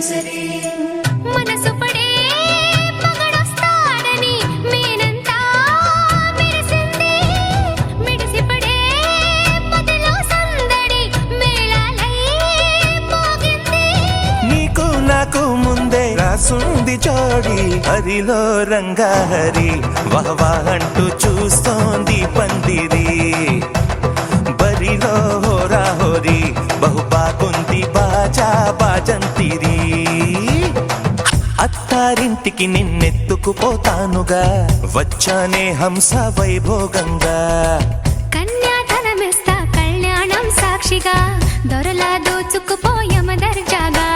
సరి మనసు పడే మగడొస్తాడని మేనంతా మెరిసింది మిడిసి పడే మదిలో సందడి మేళాలై మోగింది నీకు నాకు ముందే రాసుంది జోడి హరిలో రంగాహరి వహవా అంటూ చూస్తోంది పందిరి బరిలో హోరా హోరి బహు బాగుంది బాజా బాజంతిరి అత్తారింటికి నిన్నెత్తుకుపోతానుగా వచ్చానే హంస వైభోగంగా కన్యాధనమిస్తా కళ్యాణం సాక్షిగా దొరలా దోచుకుపోయమ దర్జాగా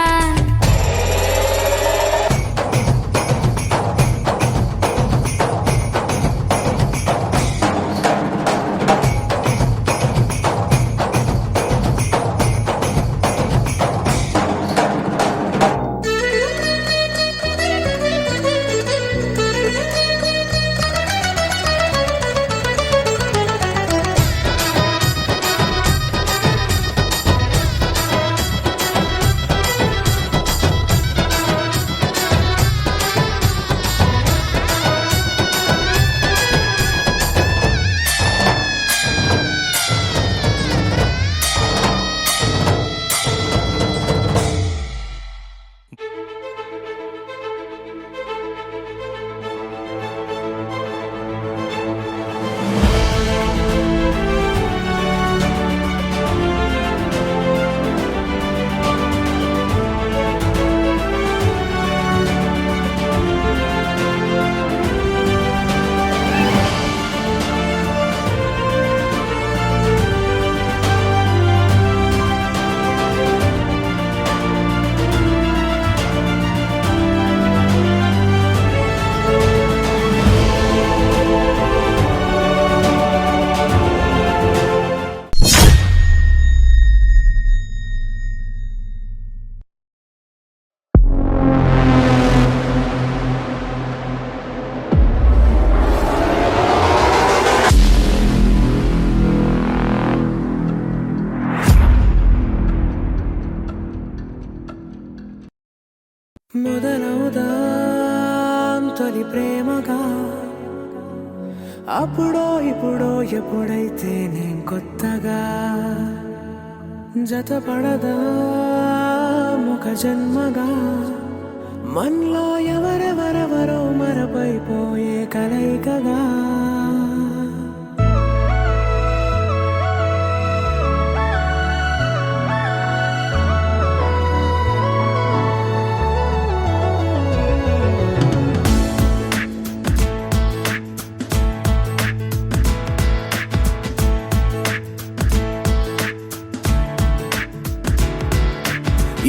మొదలవుదాం తొలి ప్రేమగా అప్పుడో ఇప్పుడో ఎప్పుడైతే నేను కొత్తగా జతపడదా ఒక జన్మగా మనలో ఎవరెవరెవరో మరపైపోయే కలయికగా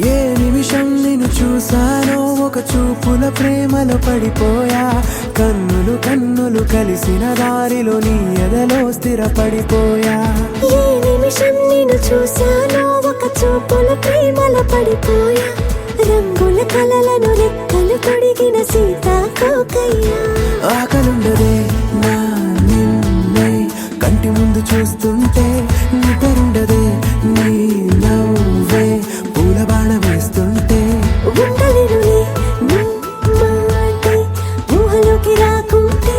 ఏ నిమిషం నిన్ను చూసానో ఒక చూపుల ప్రేమలో పడిపోయా కన్నులు కన్నులు కలిసిన దారిలో నీ ఎదలో స్థిరపడిపోయా ఏ నిమిషం నిన్ను చూసానో ఒక చూపుల ప్రేమలో పడిపోయా రంగుల కలలను రెక్కలు తొడిగిన సీతాకోకయ్యా ఆకలుండదే నా నిన్నే కంటి ముందు చూస్తుంటే నిద్రుండదే నీ నవ్వే పూల బాణ వేస్తుంటే ఉండలేనులే నీ మాటే ఊహలోకి రాకుంటే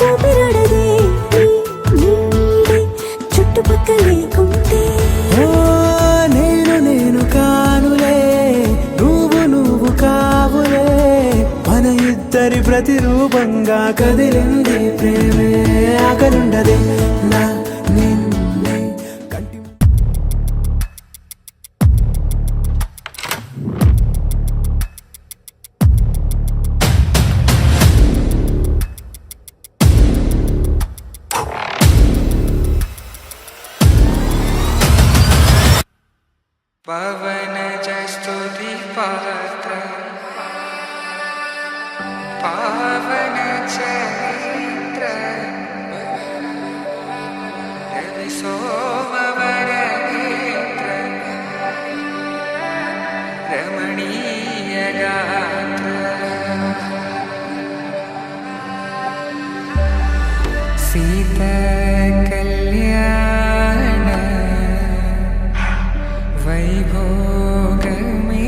ఊపిరాడదే నీ నీడే చుట్టుపక్కల లేకుంటే ఓ నేను కానులే నువ్వు కావులే మన ఇద్దరి ప్రతిరూపంగా కదిలింది ప్రేమే ఆకలుండదే నా నిన్నే కంటి పవన జస్తుతి పాత్ర పావన చరిత్ర రవి సోమవర నేత్ర రమణీయ గాత్ర సీత కళ్యాణ వైభోగమే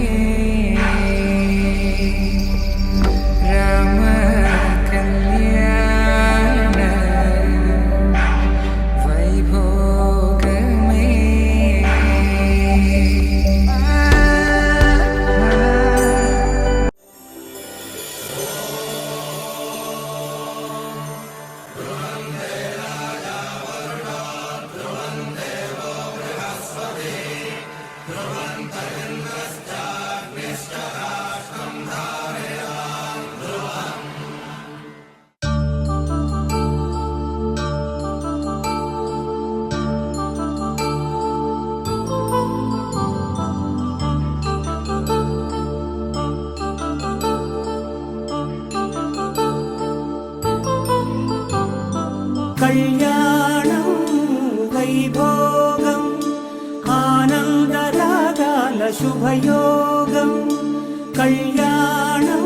శుభయోగం కళ్యాణం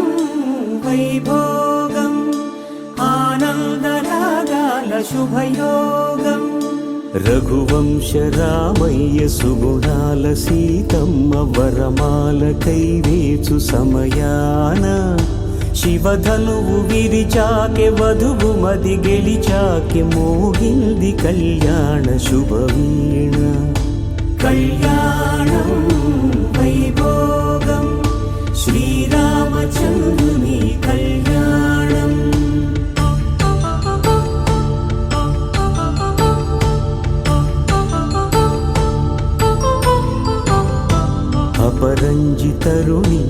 వైభోగం ఆనందరాగాల శుభయోగం రఘువంశ రామయ్య సుగుణాల సీతమ్మ వరమాలకై వేచు సమయాన శివధనువు విరిచాకె వధువు మది గెలిచాకె మోగింది కళ్యాణ శుభవీణ కళ్యాణం వైభోగం శ్రీరామచంద్రుని కళ్యాణం అపరంజి తరుణి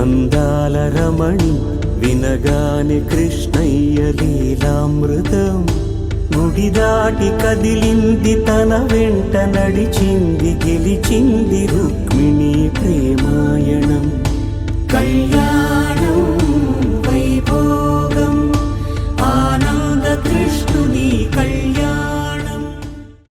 అందాల రమణి వినగానే కృష్ణయ్య లీలామృతం గుడి దాటి కదిలింది తన వెంట నడిచింది గెలిచింది రుక్మిణి ప్రేమాయణం కళ్యాణ